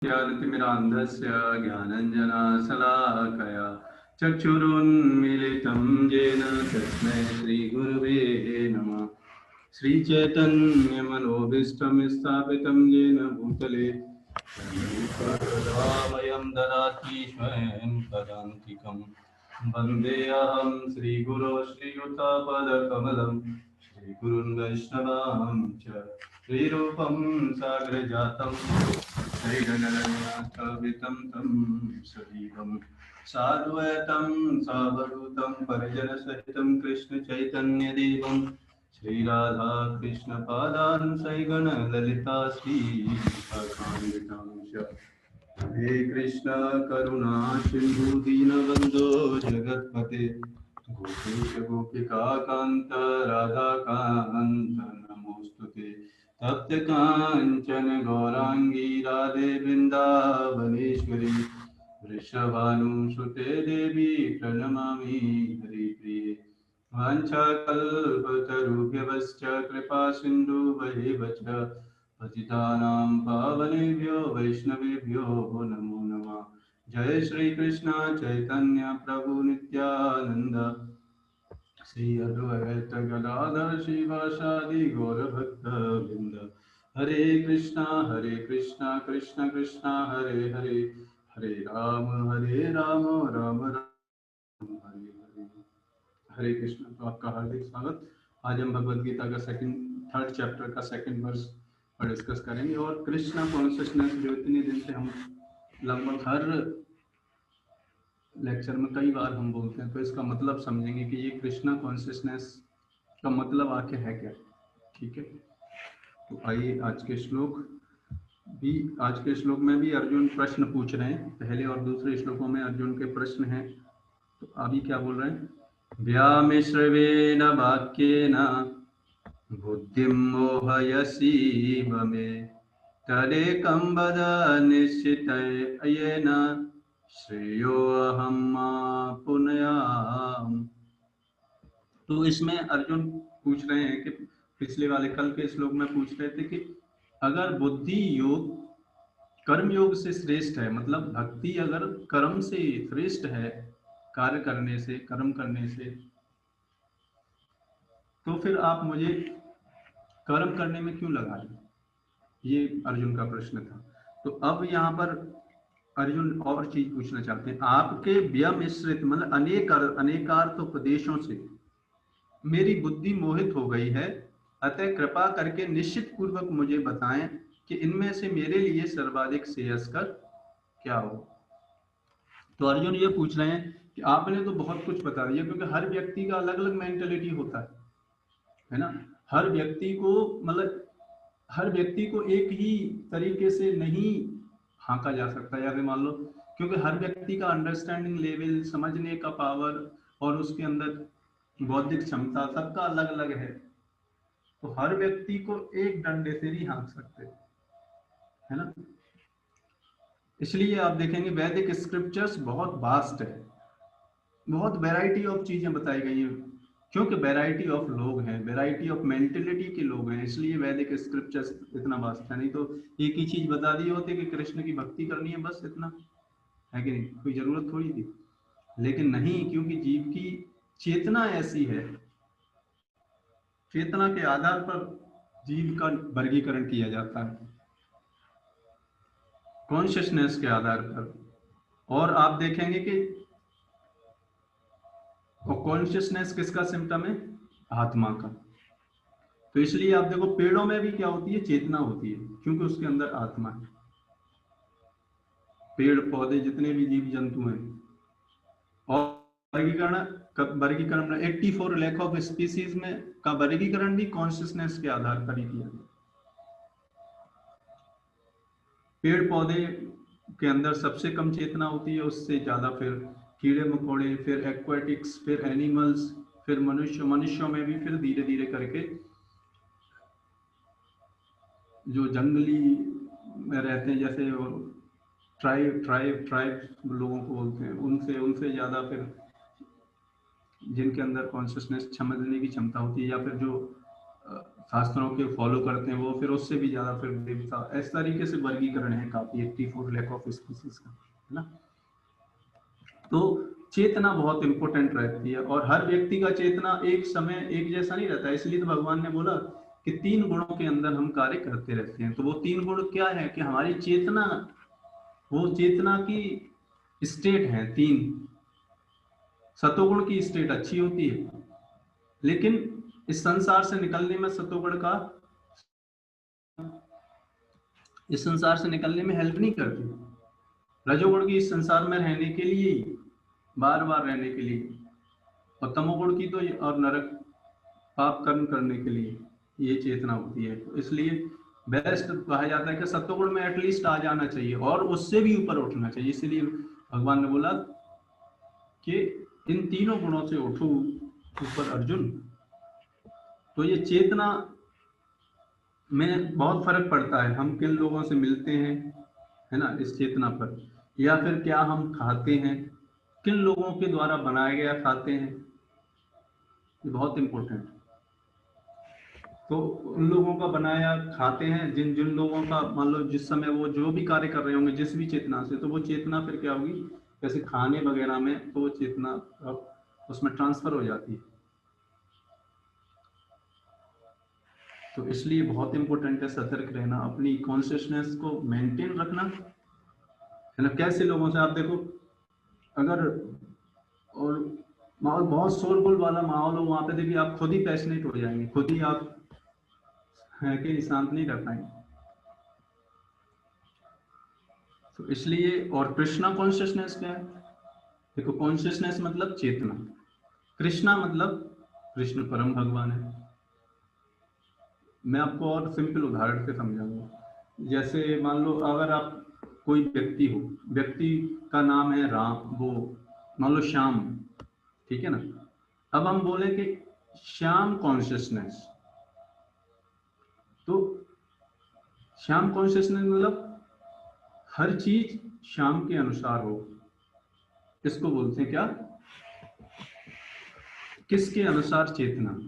ज्ञानतिमिरान्धस्य ज्ञानञ्जनशलाकया चक्षुरुन्मीलितं येन तस्मै श्रीगुरुवे नमः। श्रीचैतन्यमनोभीष्टं स्थापितं येन भूतले वयं ददाति स्वयं पदान्तिकं वन्देऽहं श्रीगुरो श्रीयुतापदकमलं श्रीगुरुन् वैष्णवां च श्रीरूपं साग्रजातं श्रीगणनाथवितं तं सजीवं साद्वैतं सावधूतं परिजनसहितं कृष्णचैतन्यदेवं श्रीराधा कृष्णपादान् सैगण ललिता श्रीकान्वितांश हे कृष्ण करुणा सिन्धु दीनबन्धो जगत्पते गोपेश गोपिका कान्त राधाकान्त नमोऽस्तुते तप्त काञ्चन गौराङ्गी राधे वृन्दावनेश्वरी वृषभानुसुते देवी प्रणमामि हरिप्रिये वाञ्छाकल्पतरुभ्यश्च कृपा सिन्धुभ्येव च पतितानां पावनेभ्यो वैष्णवेभ्यो नमो नमः। जय श्री कृष्ण चैतन्य प्रभु नित्यानंद श्री अद्वैत गदाधर शिवासादि गौरभक्तवृंद। हरे कृष्णा कृष्ण कृष्ण हरे हरे, हरे राम राम राम हरे हरे। हरे कृष्ण। तो आपका हार्दिक स्वागत। आज हम भगवद गीता का थर्ड चैप्टर का सेकंड वर्स पर डिस्कस करेंगे। और कृष्णा कॉन्शियसनेस जो इतने दिन से हम लगभग हर लेक्चर में कई बार हम बोलते हैं, तो इसका मतलब समझेंगे कि ये कृष्णा कॉन्शियसनेस का मतलब आखिर है क्या। ठीक है, तो आइए आज के श्लोक में भी अर्जुन प्रश्न पूछ रहे हैं। पहले और दूसरे श्लोकों में अर्जुन के प्रश्न हैं। तो अभी क्या बोल रहे हैं? व्यामिश्रवेण वाक्येन बुद्धिं मोहयसीव मे तदेकं वद निश्चितयेन श्रेयोऽहं पुनयाम। तो इसमें अर्जुन पूछ रहे हैं कि पिछले वाले कल के श्लोक में पूछ रहे थे कि अगर बुद्धि योग कर्म योग से श्रेष्ठ है, मतलब भक्ति अगर कर्म से श्रेष्ठ है, कार्य करने से, कर्म करने से, तो फिर आप मुझे कर्म करने में क्यों लगा रहे? ये अर्जुन का प्रश्न था। तो अब यहाँ पर अर्जुन और चीज पूछना चाहते हैं। आपके व्यमिश्रित मतलब अनेकार्थ उपदेशों से मेरी बुद्धि मोहित हो गई है, अतः कृपा करके निश्चित पूर्वक मुझे बताएं कि इनमें से मेरे लिए सर्वाधिक श्रेयस्कर क्या हो। तो अर्जुन ये पूछ रहे हैं कि आपने तो बहुत कुछ बता दिया, क्योंकि हर व्यक्ति का अलग अलग मेंटेलिटी होता है ना। हर व्यक्ति को मतलब हर व्यक्ति को एक ही तरीके से नहीं हाँका जा सकता है, या फिर मान लो, क्योंकि हर व्यक्ति का अंडरस्टैंडिंग लेवल, समझने का पावर और उसके अंदर बौद्धिक क्षमता सबका अलग अलग है। तो हर व्यक्ति को एक डंडे से नहीं हाँक सकते, है ना। इसलिए आप देखेंगे वैदिक स्क्रिप्चर्स बहुत वास्ट है, बहुत वैरायटी ऑफ चीजें बताई गई हैं, क्योंकि वैरायटी ऑफ लोग हैं, वैरायटी ऑफ मेंटेलिटी के लोग हैं, इसलिए वैदिक स्क्रिप्चर्स इतना वास्ट है। नहीं तो एक ही चीज बता दी होती कि कृष्ण की भक्ति करनी है, बस इतना है कि नहीं, कोई जरूरत थोड़ी थी। लेकिन नहीं, क्योंकि जीव की चेतना ऐसी है, चेतना के आधार पर जीव का वर्गीकरण किया जाता है, कॉन्शियसनेस के आधार पर। और आप देखेंगे कि कॉन्शियसनेस किसका सिम्टम है? आत्मा का। तो इसलिए आप देखो पेड़ों में भी क्या होती है? चेतना होती है, क्योंकि उसके अंदर आत्मा है। पेड़ पौधे जितने भी जीव जंतु हैं, और वर्गीकरण 84 लाख ऑफ स्पीसीज में का वर्गीकरण भी कॉन्शियसनेस के आधार पर ही किया गया। पेड़ पौधे के अंदर सबसे कम चेतना होती है, उससे ज्यादा फिर कीड़े मकोड़े, फिर एक्वाटिक्स, फिर एनिमल्स, फिर मनुष्यों में भी फिर धीरे धीरे करके जो जंगली में रहते हैं, जैसे ट्राइब लोगों को बोलते हैं, उनसे ज्यादा फिर जिनके अंदर कॉन्शियसनेस समझने की क्षमता होती है, या फिर जो शास्त्रों के फॉलो करते हैं वो फिर उससे भी ज्यादा फिर देवता, इस तरीके से वर्गीकरण है काफी 84 लाख ऑफ स्पीसीज का, है ना। तो चेतना बहुत इंपॉर्टेंट रहती है और हर व्यक्ति का चेतना एक समय एक जैसा नहीं रहता है, इसलिए तो भगवान ने बोला कि 3 गुणों के अंदर हम कार्य करते रहते हैं। तो वो 3 गुण क्या है कि हमारी चेतना, वो चेतना की स्टेट है 3। सतोगुण की स्टेट अच्छी होती है, लेकिन इस संसार से निकलने में सतोगुण का इस संसार से निकलने में हेल्प नहीं करती। रजोगुण की इस संसार में रहने के लिए, बार बार रहने के लिए, और तमोगुण की तो और नरक पाप कर्म करने के लिए ये चेतना होती है। तो इसलिए बेस्ट कहा जाता है कि सत्वगुण में एटलीस्ट आ जाना चाहिए और उससे भी ऊपर उठना चाहिए। इसलिए भगवान ने बोला कि इन तीनों गुणों से उठो ऊपर अर्जुन। तो ये चेतना में बहुत फर्क पड़ता है, हम किन लोगों से मिलते हैं, है ना, इस चेतना पर, या फिर क्या हम खाते हैं, किन लोगों के द्वारा बनाया गया खाते हैं, ये बहुत इंपॉर्टेंट है। तो उन लोगों का बनाया खाते हैं जिन जिन लोगों का मान लो जिस समय वो जो भी कार्य कर रहे होंगे जिस भी चेतना से, तो वो चेतना फिर क्या होगी, जैसे खाने वगैरह में तो वो चेतना उसमें ट्रांसफर हो जाती है। तो इसलिए बहुत इंपॉर्टेंट है सतर्क रहना, अपनी कॉन्शियसनेस को मेंटेन रखना, है ना। कैसे लोगों से आप देखो, अगर और माहौल बहुत शोरगुल वाला माहौल हो, वहां पे देखिए आप खुद ही पैशनेट हो जाएंगे, खुद ही आप है कि शांत नहीं रह पाएंगे। तो इसलिए, और कृष्णा कॉन्शियसनेस क्या है, देखो कॉन्शियसनेस मतलब चेतना, कृष्णा मतलब कृष्ण परम भगवान है। मैं आपको और सिंपल उदाहरण से समझाऊंगा। जैसे मान लो अगर आप कोई व्यक्ति हो, व्यक्ति का नाम है राम, वो मान लो श्याम, ठीक है ना। अब हम बोले कि श्याम कॉन्शियसनेस, तो श्याम कॉन्शियसनेस मतलब हर चीज श्याम के अनुसार हो। इसको बोलते हैं क्या, किसके अनुसार चेतना,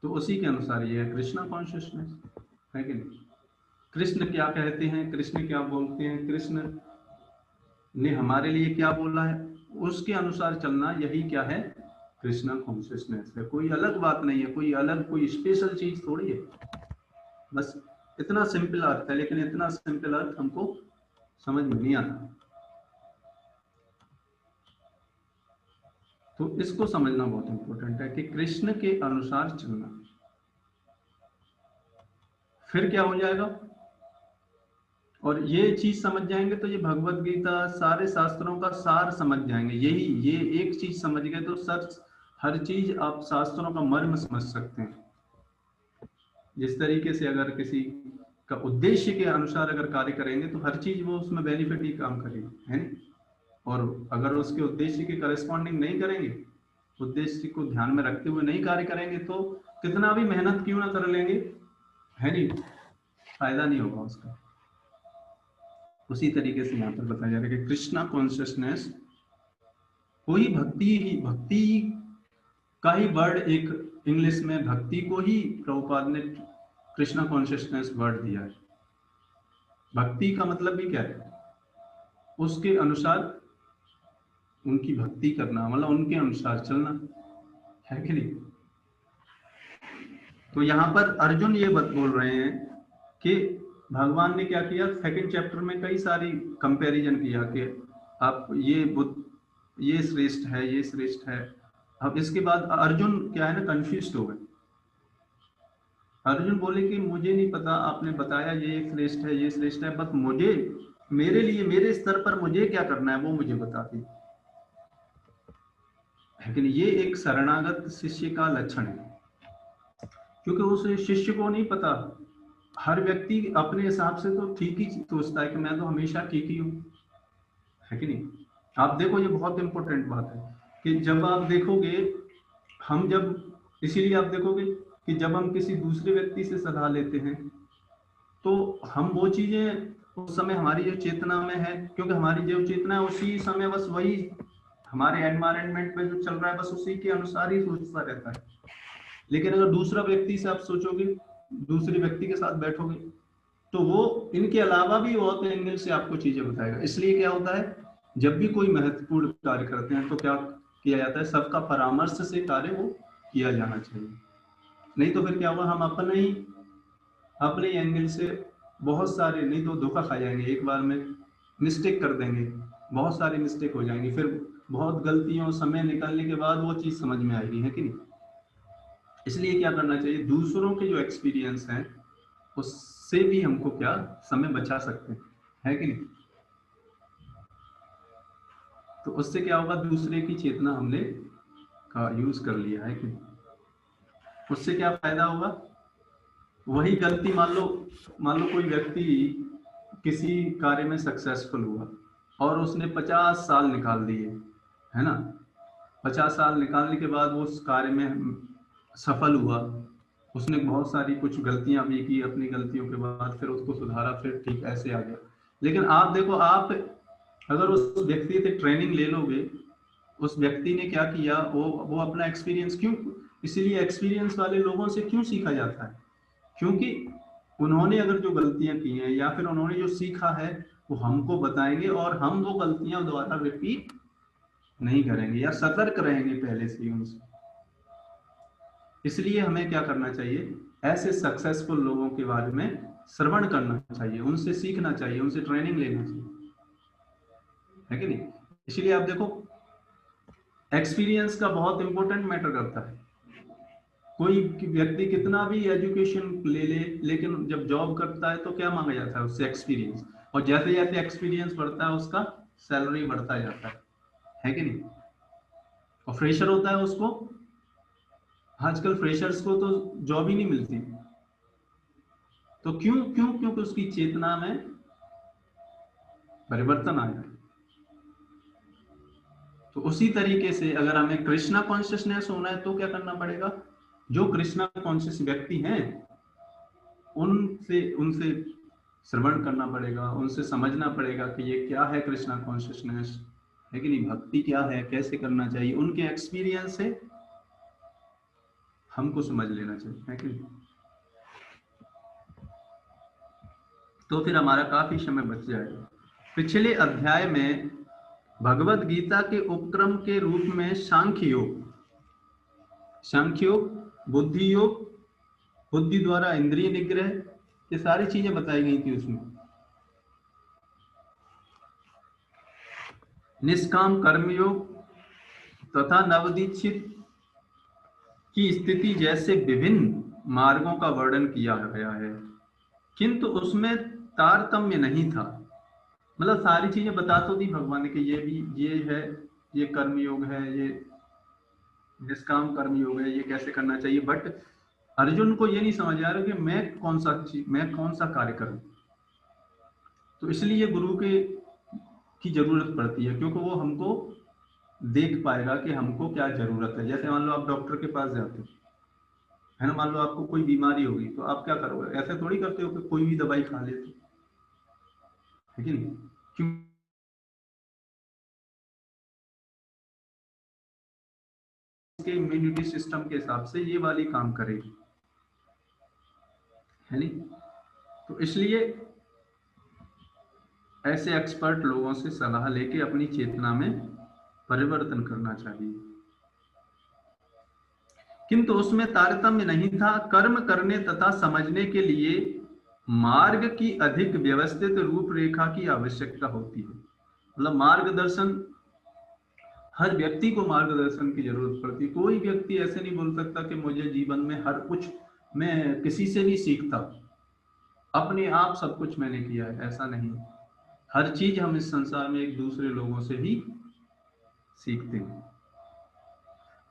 तो उसी के अनुसार ये है कृष्णा कॉन्शियसनेस, है कि नहीं। कृष्ण क्या कहते हैं, कृष्ण क्या बोलते हैं, कृष्ण ने हमारे लिए क्या बोला है, उसके अनुसार चलना, यही क्या है, कृष्णा कॉन्शियसनेस है। कोई अलग बात नहीं है, कोई अलग कोई स्पेशल चीज थोड़ी है, बस इतना सिंपल अर्थ है। लेकिन इतना सिंपल अर्थ हमको समझ में नहीं आता, तो इसको समझना बहुत इंपॉर्टेंट है कि कृष्ण के अनुसार चलना। फिर क्या हो जाएगा, और ये चीज समझ जाएंगे तो ये भगवत गीता सारे शास्त्रों का सार समझ जाएंगे। यही ये एक चीज समझ गए तो सर हर चीज आप शास्त्रों का मर्म समझ सकते हैं। जिस तरीके से अगर किसी का उद्देश्य के अनुसार अगर कार्य करेंगे तो हर चीज वो उसमें बेनिफिट ही काम करेगी, है नहीं। और अगर उसके उद्देश्य के करस्पॉन्डिंग नहीं करेंगे, उद्देश्य को ध्यान में रखते हुए नहीं कार्य करेंगे, तो कितना भी मेहनत क्यों ना कर लेंगे, है नहीं, फायदा नहीं होगा उसका। उसी तरीके से यहाँ पर बताया जा रहा है कि कृष्णा कॉन्शियसनेस, कोई भक्ति का ही वर्ड, एक इंग्लिश में भक्ति को ही प्रभुपाद ने कृष्णा कॉन्शियसनेस वर्ड दिया है। भक्ति का मतलब भी क्या है, उसके अनुसार उनकी भक्ति करना, मतलब उनके अनुसार चलना, है कि नहीं। तो यहाँ पर अर्जुन ये बोल रहे हैं कि भगवान ने क्या किया, सेकंड चैप्टर में कई सारी कंपैरिजन किया कि आप ये श्रेष्ठ है, ये श्रेष्ठ है। अब इसके बाद अर्जुन क्या है ना, कंफ्यूज हो गए। अर्जुन बोले कि मुझे नहीं पता, आपने बताया ये श्रेष्ठ है, ये श्रेष्ठ है, बस मुझे, मेरे लिए, मेरे स्तर पर मुझे क्या करना है वो मुझे बता दी। लेकिन ये एक शरणागत शिष्य का लक्षण है, क्योंकि उस शिष्य को नहीं पता। हर व्यक्ति अपने हिसाब से तो ठीक ही सोचता है कि मैं तो हमेशा ठीक ही हूँ, है कि नहीं। आप देखो, ये बहुत इंपॉर्टेंट बात है कि जब आप देखोगे, हम जब, इसीलिए आप देखोगे कि जब हम किसी दूसरे व्यक्ति से सलाह लेते हैं तो हम वो चीजें उस समय हमारी जो चेतना में है, क्योंकि हमारी जो चेतना है उसी समय बस वही हमारे एनवायरनमेंट में जो चल रहा है बस उसी के अनुसार ही सोचता रहता है। लेकिन अगर दूसरा व्यक्ति से आप सोचोगे, दूसरे व्यक्ति के साथ बैठोगे, तो वो इनके अलावा भी बहुत एंगल से आपको चीजें बताएगा। इसलिए क्या होता है, जब भी कोई महत्वपूर्ण कार्य करते हैं तो क्या किया जाता है, सबका परामर्श से कार्य वो किया जाना चाहिए। नहीं तो फिर क्या होगा, हम अपने एंगल से बहुत सारे, नहीं तो धोखा खा जाएंगे, एक बार में मिस्टेक कर देंगे, बहुत सारी मिस्टेक हो जाएंगी, फिर बहुत गलतियों समय निकालने के बाद वो चीज समझ में आएगी, है कि नहीं। इसलिए क्या करना चाहिए, दूसरों के जो एक्सपीरियंस हैं उससे भी हमको क्या समय बचा सकते हैं, है कि नहीं। तो उससे क्या होगा, दूसरे की चेतना हमने का यूज कर लिया, है कि नहीं। उससे क्या फायदा होगा, वही गलती मान लो कोई व्यक्ति किसी कार्य में सक्सेसफुल हुआ और उसने 50 साल निकाल दिए, है ना, 50 साल निकालने के बाद वो उस कार्य में सफल हुआ, उसने बहुत सारी कुछ गलतियां भी की, अपनी गलतियों के बाद फिर उसको सुधारा, फिर ठीक ऐसे आ गया। लेकिन आप देखो, आप अगर उस व्यक्ति से ट्रेनिंग ले लोगे, उस व्यक्ति ने क्या किया, वो अपना एक्सपीरियंस क्यों, इसीलिए एक्सपीरियंस वाले लोगों से क्यों सीखा जाता है, क्योंकि उन्होंने अगर जो गलतियां की हैं या फिर उन्होंने जो सीखा है वो हमको बताएंगे और हम वो गलतियां दोबारा रिपीट नहीं करेंगे या सतर्क रहेंगे पहले से ही उनसे। इसलिए हमें क्या करना चाहिए, ऐसे सक्सेसफुल लोगों के बारे में श्रवण करना चाहिए, उनसे सीखना चाहिए, उनसे ट्रेनिंग लेना चाहिए, है कि नहीं। इसलिए आप देखो, एक्सपीरियंस का बहुत इंपॉर्टेंट मैटर करता है। कोई व्यक्ति कितना भी एजुकेशन ले लेकिन जब जॉब करता है तो क्या मांगा जाता है उससे, एक्सपीरियंस। और जैसे जैसे एक्सपीरियंस बढ़ता है उसका सैलरी बढ़ता जाता है कि नहीं। और फ्रेशर होता है, उसको आजकल फ्रेशर्स को तो जॉब ही नहीं मिलती। तो क्यों क्यों क्योंकि उसकी चेतना में परिवर्तन आया। तो उसी तरीके से अगर हमें कृष्णा कॉन्शियसनेस होना है तो क्या करना पड़ेगा, जो कृष्णा कॉन्शियस व्यक्ति हैं उनसे उनसे श्रवण करना पड़ेगा, उनसे समझना पड़ेगा कि ये क्या है कृष्णा कॉन्शियसनेस, है कि नहीं, भक्ति क्या है, कैसे करना चाहिए, उनके एक्सपीरियंस से हमको समझ लेना चाहिए, है कि नहीं। तो फिर हमारा काफी समय बच जाएगा। पिछले अध्याय में भगवत गीता के उपक्रम के रूप में सांख्य योग, बुद्धि योग, बुद्धि द्वारा इंद्रिय निग्रह, ये सारी चीजें बताई गई थी उसमें। निष्काम कर्मयोग तथा नवदीक्षित की स्थिति जैसे विभिन्न मार्गों का वर्णन किया गया है, किंतु उसमें तारतम्य नहीं था। मतलब सारी चीजें बता तो दी भगवान ने कि ये भी ये है, ये कर्म योग है, ये निष्काम कर्म योग है, ये कैसे करना चाहिए, बट अर्जुन को ये नहीं समझ आ रहा कि मैं कौन सा कार्य करूं। तो इसलिए गुरु के की जरूरत पड़ती है, क्योंकि वो हमको देख पाएगा कि हमको क्या जरूरत है। जैसे मान लो आप डॉक्टर के पास जाते हो, है ना, मान लो आपको कोई बीमारी होगी तो आप क्या करोगे, ऐसे थोड़ी करते हो कि कोई भी दवाई खा लेते, है कि नहीं। क्यों, इसके इम्यूनिटी सिस्टम के हिसाब से ये वाली काम करेगी, है नहीं। तो इसलिए ऐसे एक्सपर्ट लोगों से सलाह लेके अपनी चेतना में परिवर्तन करना चाहिए, किंतु उसमें तारतम्य नहीं था। कर्म करने तथा समझने के लिए मार्ग की अधिक व्यवस्थित रूपरेखा की आवश्यकता होती है। मतलब मार्गदर्शन, हर व्यक्ति को मार्गदर्शन की जरूरत पड़ती है। कोई व्यक्ति ऐसे नहीं बोल सकता कि मुझे जीवन में हर कुछ, मैं किसी से नहीं सीखता, अपने आप सब कुछ मैंने किया है, ऐसा नहीं। हर चीज हम इस संसार में एक दूसरे लोगों से ही सीखते हैं।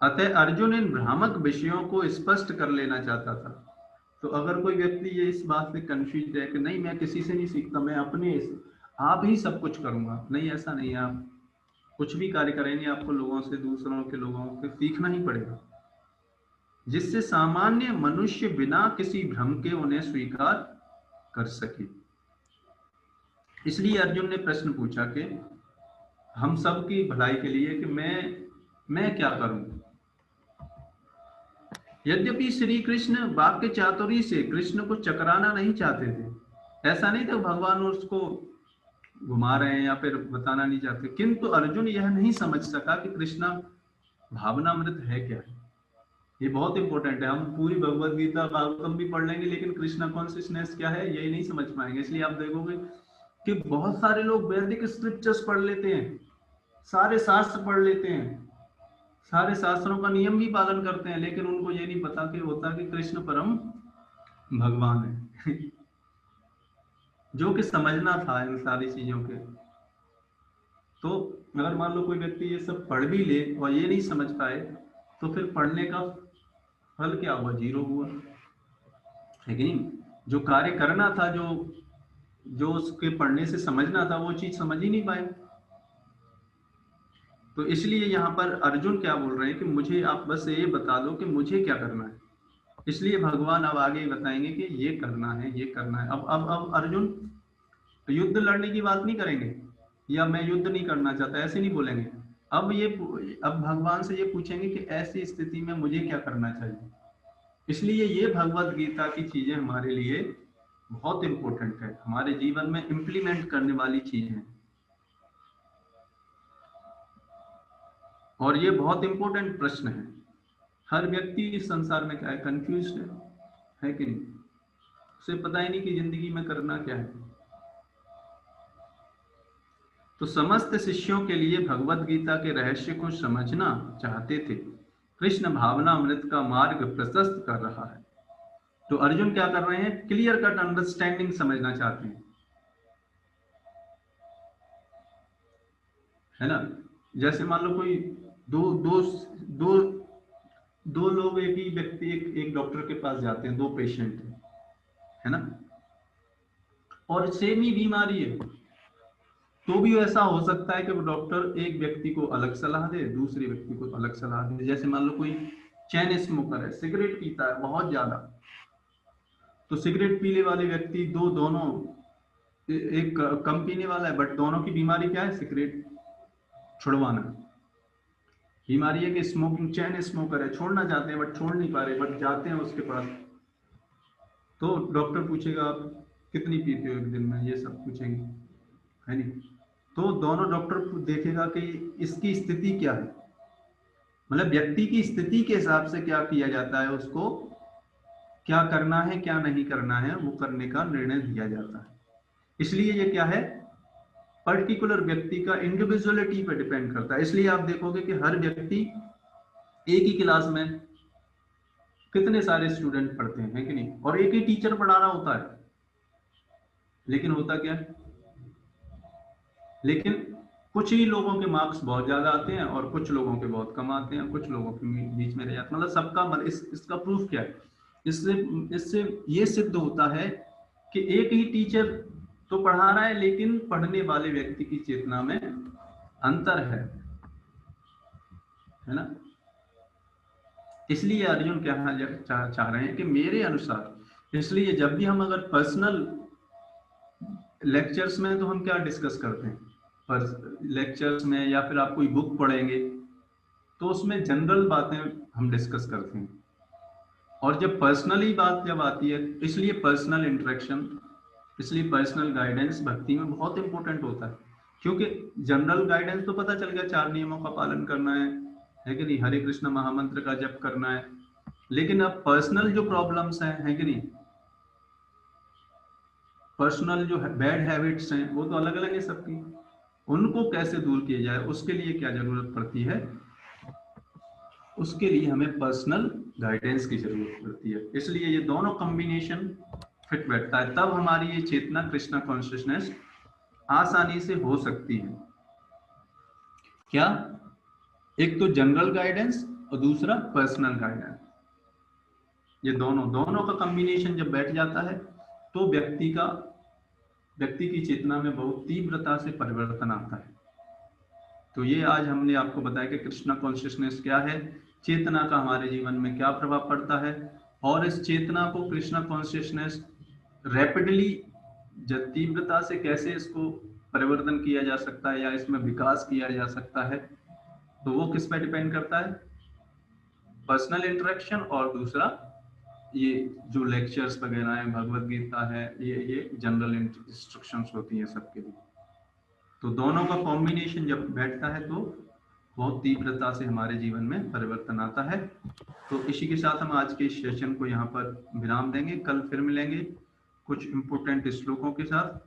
अतः अर्जुन इन भ्रामक विषयों को स्पष्ट कर लेना चाहता था। तो अगर कोई व्यक्ति ये इस बात से कंफ्यूज है कि नहीं मैं किसी से नहीं सीखता, मैं अपने आप ही सब कुछ करूंगा, नहीं, ऐसा नहीं है। आप कुछ भी कार्य करेंगे आपको लोगों से, दूसरों के लोगों से सीखना ही पड़ेगा, जिससे सामान्य मनुष्य बिना किसी भ्रम के उन्हें स्वीकार कर सके। इसलिए अर्जुन ने प्रश्न पूछा कि हम सब की भलाई के लिए कि मैं क्या करूं। यद्यपि श्री कृष्ण वाक्य चातुरी से कृष्ण को चकराना नहीं चाहते थे, ऐसा नहीं था भगवान उसको घुमा रहे हैं या फिर बताना नहीं चाहते, किंतु अर्जुन यह नहीं समझ सका कि कृष्णा भावनामृत है क्या है। ये बहुत इंपॉर्टेंट है। हम पूरी भगवत गीता भागवतम भी पढ़ लेंगे लेकिन कृष्णा कॉन्शियसनेस क्या है यही नहीं समझ पाएंगे। इसलिए आप देखोगे कि बहुत सारे लोग वैदिक स्क्रिप्चर्स पढ़ लेते हैं, सारे शास्त्र पढ़ लेते हैं, सारे शास्त्रों का नियम भी पालन करते हैं, लेकिन उनको ये नहीं पता कि होता कि कृष्ण परम भगवान है जो कि समझना था इन सारी चीजों के। तो अगर मान लो कोई व्यक्ति ये सब पढ़ भी ले और ये नहीं समझ पाए तो फिर पढ़ने का फल क्या हुआ, जीरो हुआ, है कि नहीं। जो कार्य करना था, जो उसके पढ़ने से समझना था, वो चीज समझ ही नहीं पाए। तो इसलिए यहाँ पर अर्जुन क्या बोल रहे हैं कि मुझे आप बस ये बता दो कि मुझे क्या करना है। इसलिए भगवान अब आगे बताएंगे कि ये करना है, ये करना है। अब अर्जुन युद्ध लड़ने की बात नहीं करेंगे या मैं युद्ध नहीं करना चाहता, ऐसे नहीं बोलेंगे। अब भगवान से ये पूछेंगे कि ऐसी स्थिति में मुझे क्या करना चाहिए। इसलिए ये भगवत गीता की चीजें हमारे लिए बहुत इंपॉर्टेंट है, हमारे जीवन में इंप्लीमेंट करने वाली चीज है। और ये बहुत इंपॉर्टेंट प्रश्न है। हर व्यक्ति इस संसार में क्या है, कंफ्यूज्ड है कि नहीं। उसे पता ही नहीं कि जिंदगी में करना क्या है। तो समस्त शिष्यों के लिए भगवत गीता के रहस्य को समझना चाहते थे। कृष्ण भावनामृत का मार्ग प्रशस्त कर रहा है। तो अर्जुन क्या कर रहे हैं, क्लियर कट अंडरस्टैंडिंग समझना चाहते हैं, है ना। जैसे मान लो कोई दो लोग, एक ही व्यक्ति एक डॉक्टर के पास जाते हैं, दो पेशेंट है ना, और सेम ही बीमारी है, तो भी ऐसा हो सकता है कि वो डॉक्टर एक व्यक्ति को अलग सलाह दे, दूसरे व्यक्ति को अलग सलाह दे। जैसे मान लो कोई चैन स्मोकर है, सिगरेट पीता है बहुत ज्यादा, तो सिगरेट पीने वाले व्यक्ति दोनों, एक कम पीने वाला है, बट दोनों की बीमारी क्या है, सिगरेट छुड़वाना। बीमारी है कि स्मोकिंग, चैन स्मोकर है, छोड़ना चाहते हैं बट छोड़ नहीं पा रहे, बट जाते हैं उसके पास, तो डॉक्टर पूछेगा आप कितनी पीते हो एक दिन में, ये सब पूछेंगे, है नहीं। तो दोनों डॉक्टर देखेगा कि इसकी स्थिति क्या है, मतलब व्यक्ति की स्थिति के हिसाब से क्या किया जाता है, उसको क्या करना है क्या नहीं करना है वो करने का निर्णय दिया जाता है। इसलिए ये क्या है, पर्टिकुलर व्यक्ति का इंडिविजुअलिटी पर डिपेंड करता है। इसलिए आप देखोगे कि हर व्यक्ति, एक ही क्लास में कितने सारे स्टूडेंट पढ़ते हैं, है कि नहीं, और एक ही टीचर पढ़ा रहा होता है, लेकिन होता क्या है, लेकिन कुछ ही लोगों के मार्क्स बहुत ज्यादा आते हैं और कुछ लोगों के बहुत कम आते हैं, कुछ लोगों के बीच में रह जाते हैं। मतलब सबका इसका प्रूफ क्या है, इससे ये सिद्ध होता है कि एक ही टीचर तो पढ़ा रहा है लेकिन पढ़ने वाले व्यक्ति की चेतना में अंतर है ना। इसलिए अर्जुन क्या चाह रहे हैं कि मेरे अनुसार, इसलिए जब भी हम अगर पर्सनल लेक्चर्स में, तो हम क्या डिस्कस करते हैं, लेक्चर्स में या फिर आप कोई बुक पढ़ेंगे तो उसमें जनरल बातें हम डिस्कस करते हैं, और जब पर्सनली बात जब आती है, इसलिए पर्सनल इंटरेक्शन, इसलिए पर्सनल गाइडेंस भक्ति में बहुत इंपॉर्टेंट होता है। क्योंकि जनरल गाइडेंस तो पता चल गया, 4 नियमों का पालन करना है कि नहीं, हरे कृष्ण महामंत्र का जप करना है, लेकिन अब पर्सनल जो प्रॉब्लम्स हैं, है कि नहीं, पर्सनल जो बैड हैबिट्स हैं वो तो अलग अलग है सबकी, उनको कैसे दूर किया जाए, उसके लिए क्या जरूरत पड़ती है, उसके लिए हमें पर्सनल गाइडेंस की जरूरत पड़ती है। इसलिए ये दोनों कॉम्बिनेशन फिट बैठता है, तब हमारी ये चेतना कृष्णा कॉन्शियसनेस आसानी से हो सकती है। क्या, एक तो जनरल गाइडेंस और दूसरा पर्सनल गाइडेंस, ये दोनों का कॉम्बिनेशन जब बैठ जाता है तो व्यक्ति की चेतना में बहुत तीव्रता से परिवर्तन आता है। तो ये आज हमने आपको बताया कि कृष्णा कॉन्शियसनेस क्या है, चेतना का हमारे जीवन में क्या प्रभाव पड़ता है, और इस चेतना को कृष्णा कॉन्शियसनेस रैपिडली तीव्रता से कैसे इसको परिवर्तन किया जा सकता है या इसमें विकास किया जा सकता है, तो वो किस पे डिपेंड करता है, पर्सनल इंटरेक्शन और दूसरा ये जो लेक्चर्स वगैरह हैं, भगवत गीता है, ये जनरल इंस्ट्रक्शंस होती हैं सबके लिए। तो दोनों का कॉम्बिनेशन जब बैठता है तो बहुत तीव्रता से हमारे जीवन में परिवर्तन आता है। तो इसी के साथ हम आज के इस सेशन को यहाँ पर विराम देंगे। कल फिर मिलेंगे कुछ इम्पोर्टेंट श्लोकों के साथ।